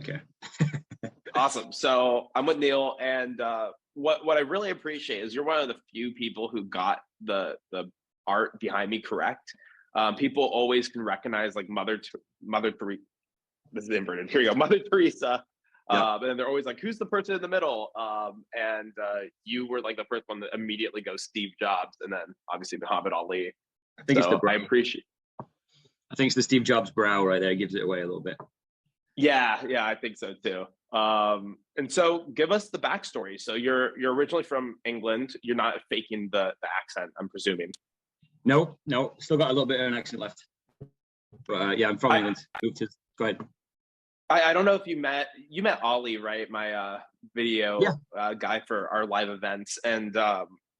don't care. Awesome. So I'm with Neil, and what I really appreciate is you're one of the few people who got the art behind me correct. People always can recognize like Mother Teresa. This is inverted. Here you go, Mother Teresa. And they're always like, who's the person in the middle? And you were like the first one that immediately goes Steve Jobs, and then obviously Muhammad Ali. I think it's the brow. I think it's the Steve Jobs brow right there. It gives it away a little bit. Yeah, I think so too. And so give us the backstory. So you're originally from England. You're not faking the accent, I'm presuming. No, still got a little bit of an accent left. But yeah, I'm from England. Go ahead. I don't know if you met Ollie, right? My video guy for our live events, and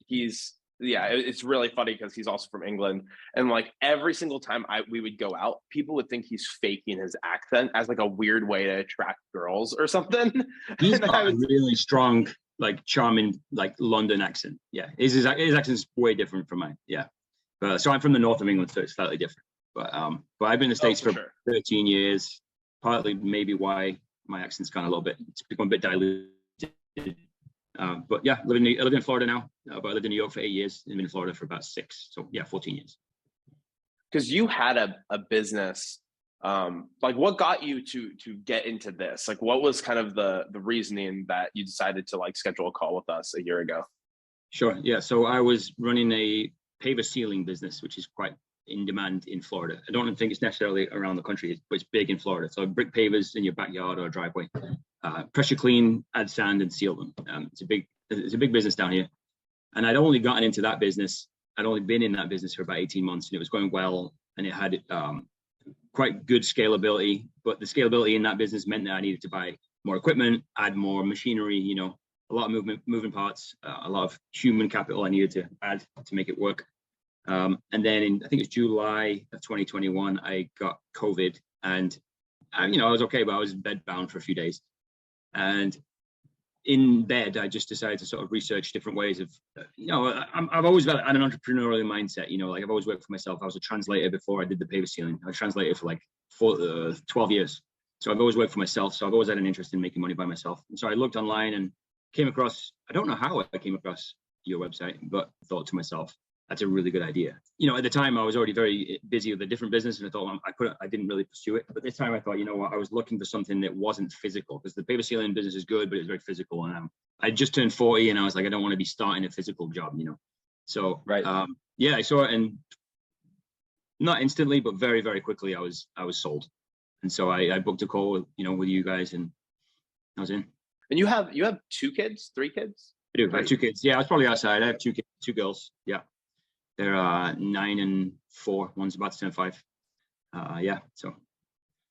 it's really funny because he's also from England, and like every single time we would go out, people would think he's faking his accent as like a weird way to attract girls or something. He's got a really strong, like charming, like London accent. Yeah, his accent's way different from mine. Yeah, so I'm from the north of England, so it's slightly different. But I've been in the States for 13 years. Partly maybe why my accent's kind of a little bit, it's become a bit diluted. But yeah, I live in Florida now, but I lived in New York for 8 years and been in Florida for about 6. So yeah, 14 years. Because you had a business, like what got you to get into this? Like what was kind of the reasoning that you decided to like schedule a call with us a year ago? Sure, yeah. So I was running a paver ceiling business, which is quite in demand in Florida. I don't think it's necessarily around the country, but it's big in Florida. So brick pavers in your backyard or driveway, pressure clean, add sand and seal them. It's a big business down here. And I'd only gotten into that business. I'd only been in that business for about 18 months, and it was going well, and it had quite good scalability. But the scalability in that business meant that I needed to buy more equipment, add more machinery, a lot of moving parts, a lot of human capital I needed to add to make it work. And then I think it was July of 2021, I got COVID, and I was okay, but I was bed bound for a few days. And in bed, I just decided to sort of research different ways of, I've always had an entrepreneurial mindset, like I've always worked for myself. I was a translator before I did the paver ceiling. I was translator for like 12 years. So I've always worked for myself. So I've always had an interest in making money by myself. And so I looked online and came across, I don't know how I came across your website, but thought to myself, that's a really good idea. At the time I was already very busy with a different business, and I thought I didn't really pursue it. But this time I thought, I was looking for something that wasn't physical, because the paver ceiling business is good, but it's very physical. And I just turned 40, and I was like, I don't want to be starting a physical job, So right. I saw it, and not instantly, but very, very quickly, I was sold. And so I booked a call with you guys, and I was in. And you have 2 kids, 3 kids? I do. I have 2 kids. Yeah, I was probably outside. I have 2 kids, 2 girls. Yeah. They're 9 and 4. One's about to turn 5.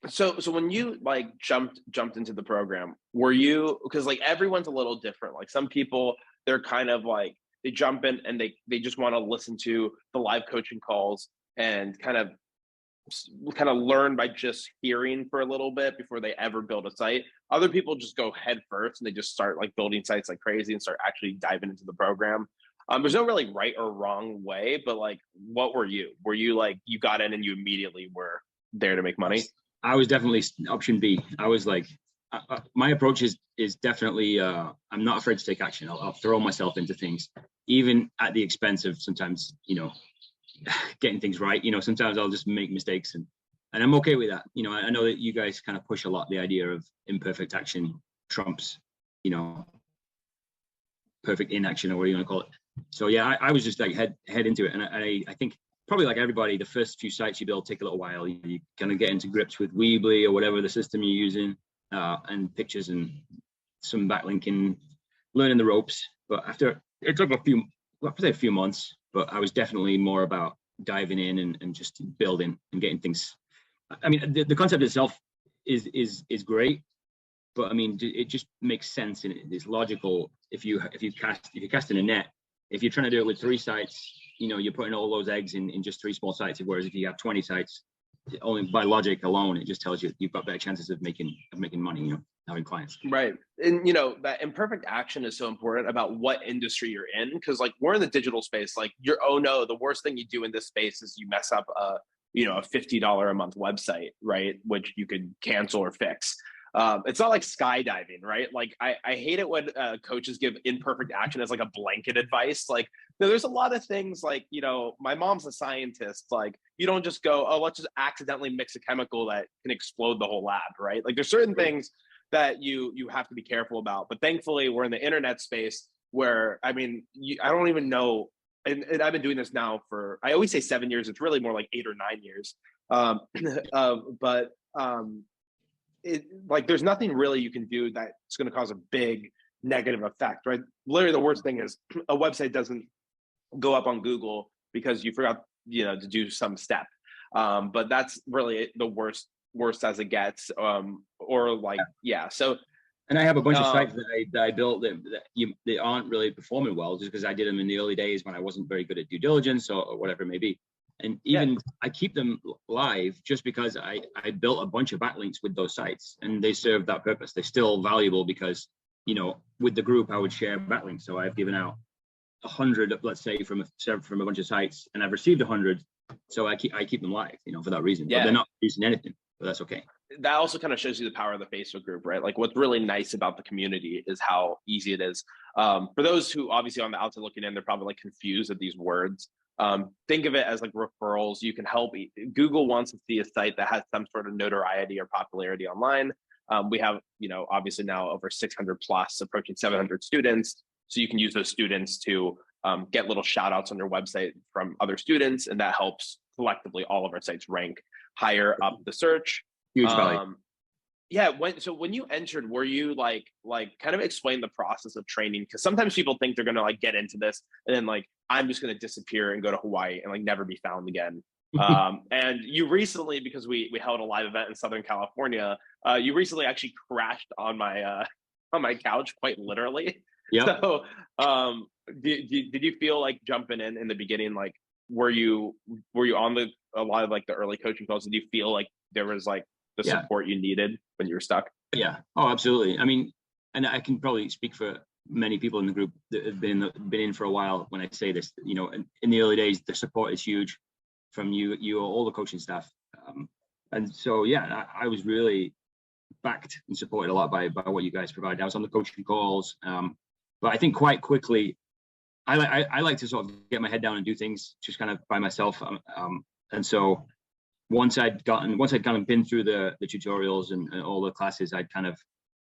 So when you like jumped into the program, were you, because like everyone's a little different. Like some people, they're kind of like, they jump in and they just want to listen to the live coaching calls and kind of learn by just hearing for a little bit before they ever build a site. Other people just go head first and they just start like building sites like crazy and start actually diving into the program. There's no really right or wrong way, but like, what were you? Were you like, you got in and you immediately were there to make money? I was definitely option B. I was like, my approach is definitely, I'm not afraid to take action. I'll throw myself into things, even at the expense of sometimes, getting things right. Sometimes I'll just make mistakes, and I'm okay with that. I know that you guys kind of push a lot the idea of imperfect action trumps, perfect inaction, or what do you want to call it. So yeah, I was just like head into it, and I think probably like everybody, the first few sites you build take a little while. You kind of get into grips with Weebly or whatever the system you're using, and pictures and some backlinking, learning the ropes. But after it took a few months, but I was definitely more about diving in and just building and getting things. I mean, the concept itself is great, but I mean, it just makes sense and it's logical. If you're casting a net, if you're trying to do it with 3 sites, you're putting all those eggs in just 3 small sites. Whereas if you have 20 sites, only by logic alone, it just tells you you've got better chances of making money, having clients. Right. And that imperfect action is so important about what industry you're in, because like we're in the digital space. Like the worst thing you do in this space is you mess up a $50 a month website, right? Which you could cancel or fix. It's not like skydiving, right? Like I hate it when coaches give imperfect action as like a blanket advice. Like there's a lot of things like, you know, my mom's a scientist. Like you don't just go, oh, let's just accidentally mix a chemical that can explode the whole lab, right? Like there's certain things that you have to be careful about. But thankfully, we're in the internet space where, I mean, I don't even know. And I've been doing this now for, I always say 7 years. It's really more like 8 or 9 years. But like there's nothing really you can do that's going to cause a big negative effect, right? Literally, the worst thing is a website doesn't go up on Google because you forgot, you know, to do some step. But that's really the worst as it gets. Or like, yeah. So, and I have a bunch of sites that I built that aren't really performing well just because I did them in the early days when I wasn't very good at due diligence or whatever it may be. And even I keep them live just because I built a bunch of backlinks with those sites and they serve that purpose. They're still valuable because, you know, with the group, I would share backlinks. So I've given out 100, let's say, from a bunch of sites, and I've received 100. So I keep them live, you know, for that reason. But they're not producing anything, but that's okay. That also kind of shows you the power of the Facebook group, right? Like what's really nice about the community is how easy it is. For those who obviously on the outside looking in, they're probably like confused at these words. Think of it as like referrals. You can help. Google wants to see a site that has some sort of notoriety or popularity online. We have, you know, obviously now over 600 plus, approaching 700 students. So you can use those students to get little shout outs on your website from other students. And that helps collectively all of our sites rank higher up the search. Huge value. Yeah. When you entered, were you like kind of explain the process of training? Because sometimes people think they're gonna like get into this and then like I'm just gonna disappear and go to Hawaii and like never be found again. And you recently, because we held a live event in Southern California, you recently actually crashed on my couch, quite literally. Yeah. So did you feel like jumping in the beginning? Like were you on a lot of like the early coaching calls? Did you feel like there was like the support you needed when you were stuck? Yeah. Oh, absolutely. I mean, and I can probably speak for many people in the group that have been in for a while when I say this. You know, in the early days, the support is huge from you all the coaching staff. And so, yeah, I was really backed and supported a lot by what you guys provided. I was on the coaching calls, but I think quite quickly, I like to sort of get my head down and do things just kind of by myself. And so once I'd kind of been through the tutorials and all the classes, I'd kind of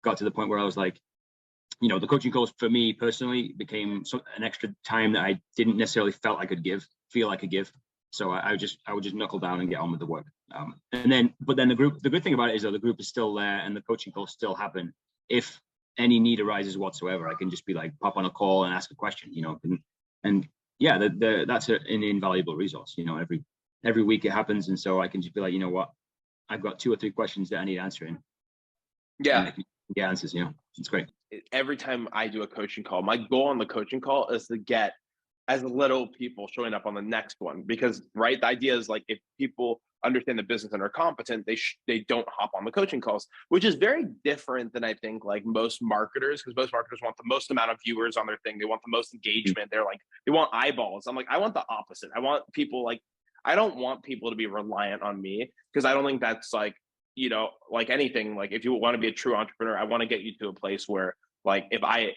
got to the point where I was like, you know, the coaching calls for me personally became an extra time that I didn't necessarily feel I could give. So I would just knuckle down and get on with the work. But then the good thing about it is that the group is still there and the coaching calls still happen. If any need arises whatsoever, I can just be like, pop on a call and ask a question, you know, and yeah, that's an invaluable resource, you know, every week it happens. And so I can just be like, you know what, I've got 2 or 3 questions that I need answering. Yeah. And I can get answers, you know, it's great. Every time I do a coaching call, my goal on the coaching call is to get as little people showing up on the next one, because right, the idea is like if people understand the business and are competent, they don't hop on the coaching calls, which is very different than I think like most marketers, because most marketers want the most amount of viewers on their thing, they want the most engagement, they're like, they want eyeballs. I'm like, I want the opposite. I want people like, I don't want people to be reliant on me, because I don't think that's like, you know, like anything, like if you want to be a true entrepreneur, I want to get you to a place where like if I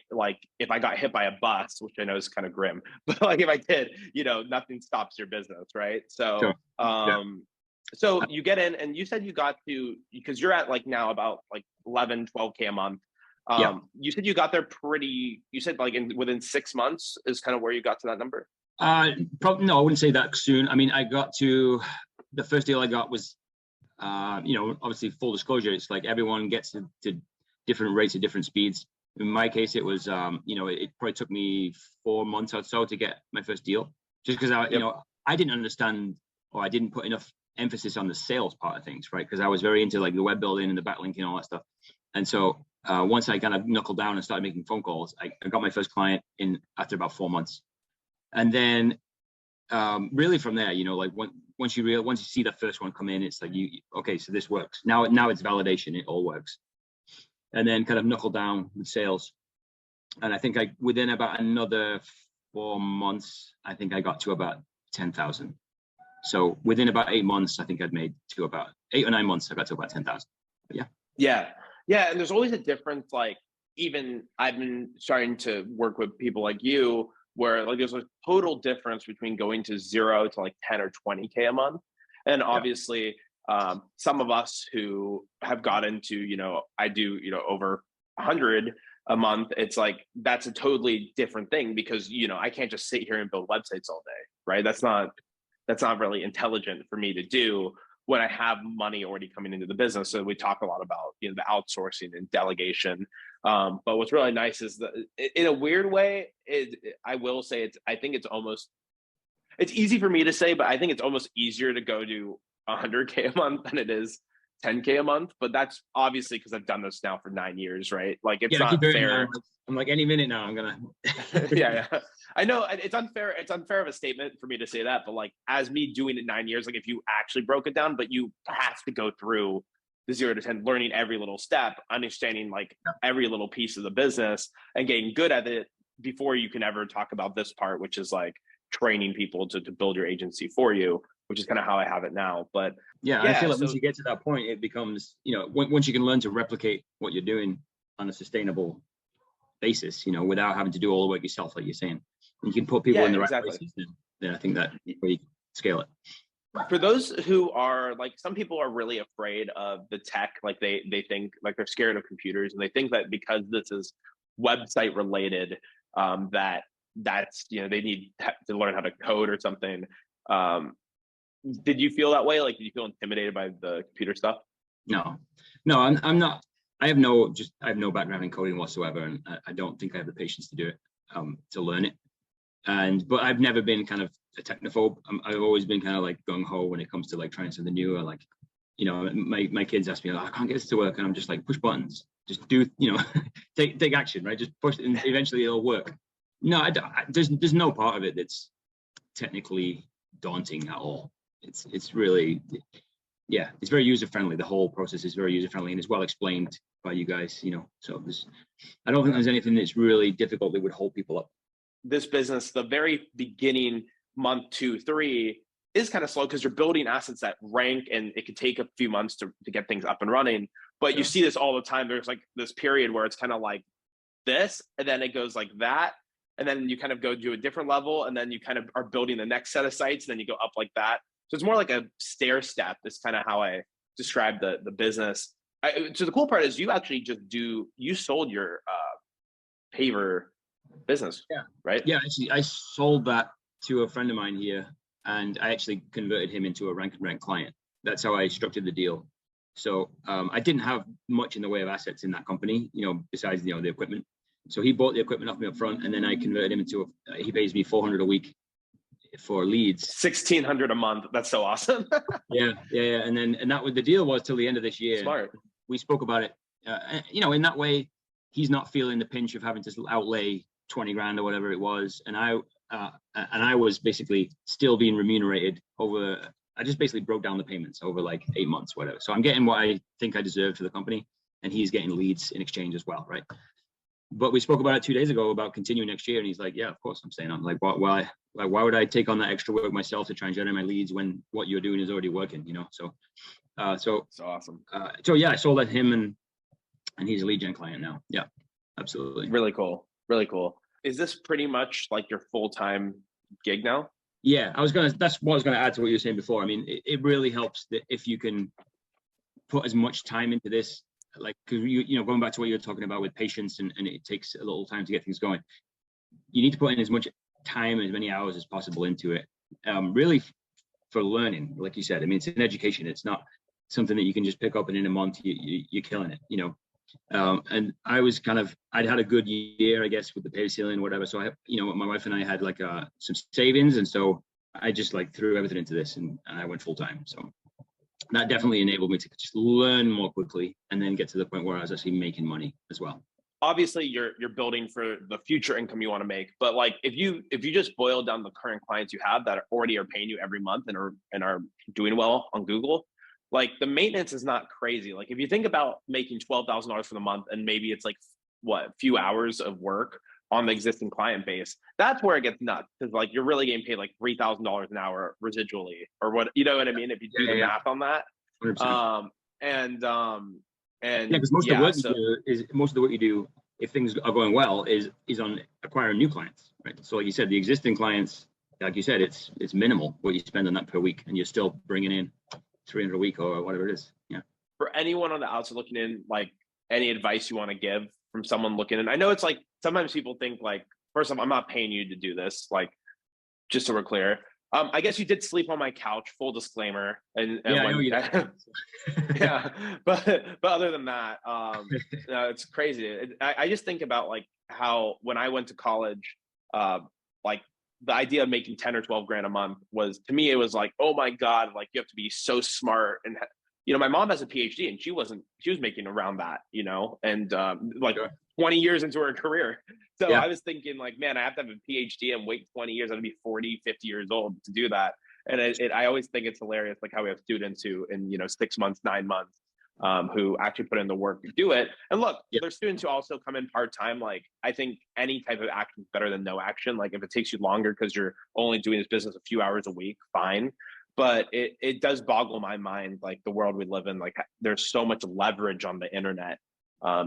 got hit by a bus, which I know is kind of grim, but like if I did, you know, nothing stops your business, right? So Sure. so you get in and you said you got to, because you're at like now about like 11-12K a month. You said you got there you said like within 6 months is kind of where you got to that number? Probably no, I wouldn't say that soon. I mean, I got to, the first deal I got was, you know, obviously full disclosure, it's like everyone gets to different rates at different speeds. In my case, it was, you know, it probably took me 4 months or so to get my first deal, just because you know, I didn't understand, or I didn't put enough emphasis on the sales part of things, right? Because I was very into like the web building and the backlinking and all that stuff. And so once I kind of knuckled down and started making phone calls, I got my first client in after about 4 months. And then really from there, you know, like once you see the first one come in, it's like okay, so this works. Now it's validation, it all works. And then kind of knuckle down with sales. And I think within about another 4 months, I think I got to about 10,000. So within about 8 months, I think I'd made to about 8 or 9 months, I got to about 10,000. Yeah. Yeah. Yeah, and there's always a difference. Like, even I've been starting to work with people like you, where like there's a total difference between going to 0 to like 10 or 20K a month. And Yeah. obviously, some of us who have got into, I do, over 100 a month, it's like that's a totally different thing, because I can't just sit here and build websites all day, right? That's not really intelligent for me to do when I have money already coming into the business. So we talk a lot about the outsourcing and delegation. But what's really nice is that, in a weird way, I will say I think it's easy for me to say, but I think it's almost easier to go to 100K a month than it is 10K a month. But that's obviously because I've done this now for 9 years, right? Like, it's I keep not doing it fair. now. I'm like, any minute now, I'm gonna. Yeah. I know it's unfair. It's unfair of a statement for me to say that, but like, as me doing it 9 years, like if you actually broke it down, but you have to go through the 0 to 10, learning every little step, understanding like every little piece of the business and getting good at it before you can ever talk about this part, which is like training people to build your agency for you, which is kind of how I have it now. But yeah, I feel like once you get to that point, it becomes, once you can learn to replicate what you're doing on a sustainable basis, without having to do all the work yourself, like you're saying, and you can put people in the right places, then I think that where you can scale it. For those who are like, some people are really afraid of the tech, like they think like they're scared of computers, and they think that because this is website related, that's they need to learn how to code or something. Did you feel that way? Like, did you feel intimidated by the computer stuff? No, I'm not. I have no background in coding whatsoever, and I don't think I have the patience to do it, to learn it. But I've never been kind of a technophobe. I've always been kind of like gung ho when it comes to like trying something new, or like, my kids ask me, like, I can't get this to work, and I'm just like, push buttons, just do, take action, right? Just push, and eventually it'll work. No, there's no part of it that's technically daunting at all. It's really, yeah, it's very user friendly. The whole process is very user friendly and it's well explained by you guys. So I don't think there's anything that's really difficult that would hold people up. This business, the very beginning, month 2, 3, is kind of slow because you're building assets that rank, and it could take a few months to get things up and running. But you see this all the time. There's like this period where it's kind of like this, and then it goes like that, and then you kind of go to a different level, and then you kind of are building the next set of sites, and then you go up like that. So it's more like a stair step. Is kind of how I describe the business. So the cool part is you actually you sold your paver business, right? Yeah, actually, I sold that to a friend of mine here, and I actually converted him into a RankNRent client. That's how I structured the deal. So I didn't have much in the way of assets in that company, besides the equipment. So he bought the equipment off me up front, and then I converted him into he pays me $400 a week for leads. $1,600 a month. That's so awesome. Yeah. And that was the deal was till the end of this year. Smart. We spoke about it. In that way, he's not feeling the pinch of having to outlay 20 grand or whatever it was, and I was basically still being remunerated over. I just basically broke down the payments over like 8 months, whatever. So I'm getting what I think I deserve for the company, and he's getting leads in exchange as well, right? But we spoke about it 2 days ago about continuing next year, and he's like, "Yeah, of course." I'm saying, "I'm like, why would I take on that extra work myself to try and generate my leads when what you're doing is already working?" So awesome. So yeah, I sold that to him, and he's a lead gen client now. Yeah, absolutely. Really cool. Really cool. Is this pretty much like your full-time gig now? Yeah, that's what I was gonna add to what you were saying before. I mean, it really helps that if you can put as much time into this, like, because going back to what you were talking about with patience, and it takes a little time to get things going. You need to put in as much time, as many hours as possible into it, really for learning. Like you said, I mean, it's an education. It's not something that you can just pick up and in a month you're killing it. And I'd had a good year, I guess, with the pay ceiling, whatever. So my wife and I had like some savings, and so I just like threw everything into this, and I went full time. So that definitely enabled me to just learn more quickly, and then get to the point where I was actually making money as well. Obviously, you're building for the future income you want to make, but like if you just boil down the current clients you have that already are paying you every month and are doing well on Google, like the maintenance is not crazy. Like if you think about making $12,000 for the month, and maybe it's like a few hours of work on the existing client base, that's where it gets nuts, because like you're really getting paid like $3,000 an hour residually, or what, you know what I mean? If you do the math on that. 100%. And Yeah, because most of the yeah, work you so do is most of the work you do, if things are going well, is on acquiring new clients, right? So like you said, the existing clients, like you said, it's minimal what you spend on that per week, and you're still bringing in 300 a week or whatever it is. Yeah. for anyone on the outside looking in, like any advice you want to give from someone looking in, I know it's like sometimes people think like, first off, I'm not paying you to do this, like just so we're clear. I guess you did sleep on my couch, full disclaimer. And Yeah, I know when, you. yeah, but other than that, no, it's crazy. I just think about like how when I went to college, like the idea of making 10 or 12 grand a month was, to me, it was like, oh my God, like you have to be so smart. And, you know, my mom has a PhD and she was making around that, you know, and like Sure. 20 years into her career. So Yeah. I was thinking like, man, I have to have a PhD and wait 20 years. I'm gonna be 40, 50 years old to do that. And I always think it's hilarious, like how we have students who in, 6 months, 9 months, who actually put in the work to do it. And look, Yeah. there's students who also come in part-time. Like I think any type of action is better than no action. Like if it takes you longer because you're only doing this business a few hours a week, fine. But it does boggle my mind, like the world we live in, like there's so much leverage on the internet,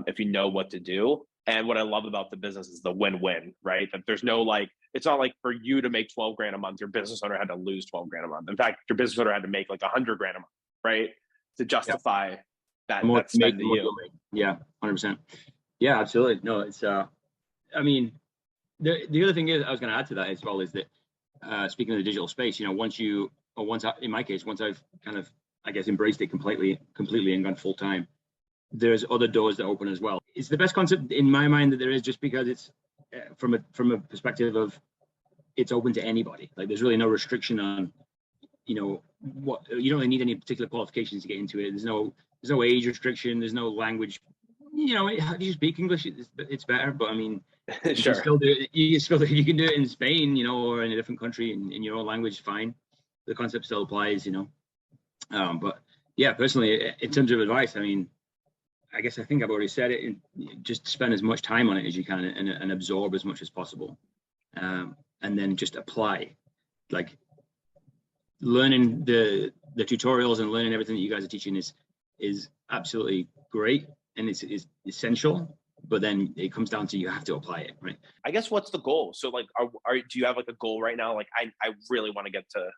if you know what to do. And what I love about the business is the win-win, right? That there's no like, it's not like for you to make 12 grand a month, your business owner had to lose 12 grand a month. In fact, your business owner had to make like 100 grand a month, right? To Yeah. justify The more that you make, spend the to more you. you'll make. Yeah, 100%. Yeah, absolutely. No, it's I mean, the other thing is I was going to add to that as well is that speaking of the digital space, in my case, once I've kind of, I guess, embraced it completely and gone full time, there's other doors that open as well. It's the best concept in my mind that there is, just because it's from a perspective of it's open to anybody. Like there's really no restriction on, what you don't really need any particular qualifications to get into it. There's no age restriction. There's no language. If you speak English, it's better. But I mean, you Sure. can still do it. You can do it in Spain, or in a different country in your own language. Fine, the concept still applies. But yeah, personally, in terms of advice, I mean, I guess I think I've already said it. Just spend as much time on it as you can and absorb as much as possible, and then just apply. Like learning the tutorials and learning everything that you guys are teaching is absolutely great, and it's essential. But then it comes down to you have to apply it, right? I guess what's the goal? So like, do you have like a goal right now? Like I really want to get to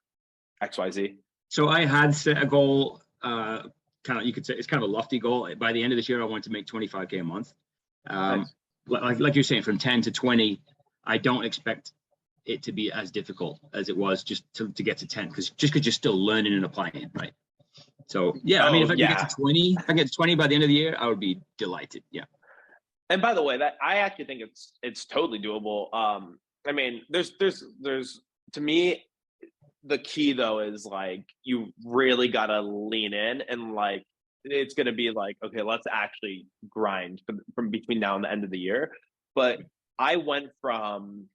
XYZ. So I had set a goal, you could say it's kind of a lofty goal. By the end of this year, I want to make 25K a month. Nice. Like you're saying, from 10 to 20, I don't expect it to be as difficult as it was just to get to 10, because you're still learning and applying, right? So yeah, I mean, if I can get to 20, by the end of the year, I would be delighted. Yeah. And by the way, that I actually think it's totally doable. I mean, there's to me, the key though is like you really gotta lean in, and like it's gonna be like, okay, let's actually grind from between now and the end of the year. But I went from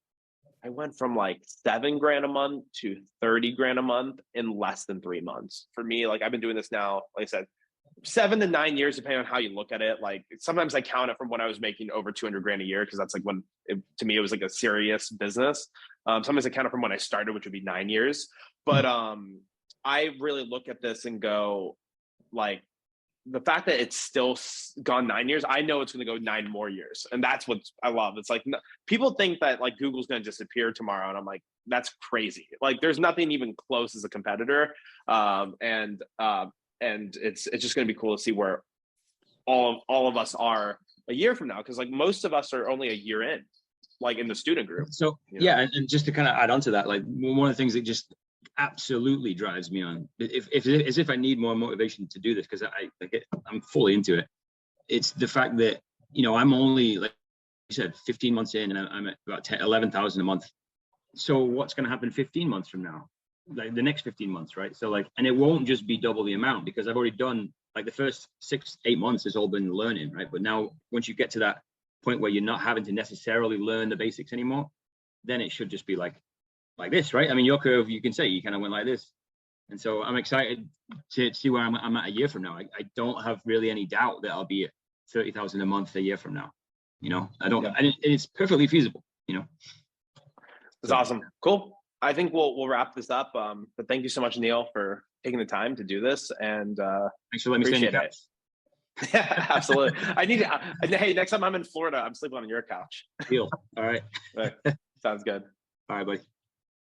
like 7 grand a month to 30 grand a month in less than 3 months. For me, like I've been doing this now, like I said, 7 to 9 years, depending on how you look at it. Like sometimes I count it from when I was making over 200 grand a year, because that's like when to me it was like a serious business. Sometimes I count it from when I started, which would be 9 years. But I really look at this and go, like, the fact that it's still gone 9 years, I know it's going to go 9 more years, and that's what I love. It's like people think that like Google's going to disappear tomorrow, and I'm like, that's crazy. Like there's nothing even close as a competitor, and it's just going to be cool to see where all of us are a year from now, because like most of us are only a year in, like in the student group. So yeah, and just to kind of add on to that, like one of the things that just absolutely drives me on, if I need more motivation to do this, because I'm fully into it. It's the fact that I'm only, like you said, 15 months in, and I'm at about 11,000 a month. So what's going to happen 15 months from now? Like the next 15 months, right? So like, and it won't just be double the amount, because I've already done, like, the first 6-8 months has all been learning, right? But now once you get to that point where you're not having to necessarily learn the basics anymore, then it should just be like this, right? I mean, your curve, you can say you kind of went like this. And so I'm excited to see where I'm at a year from now. I don't have really any doubt that I'll be at 30,000 a month a year from now. I don't, and it's perfectly feasible, It's awesome. Cool. I think we'll wrap this up. But thank you so much, Neil, for taking the time to do this. And thanks for letting me stay in your appreciate it. caps. Yeah, absolutely. I need to, hey, next time I'm in Florida, I'm sleeping on your couch. Deal. All right. Right. Sounds good. All right, buddy.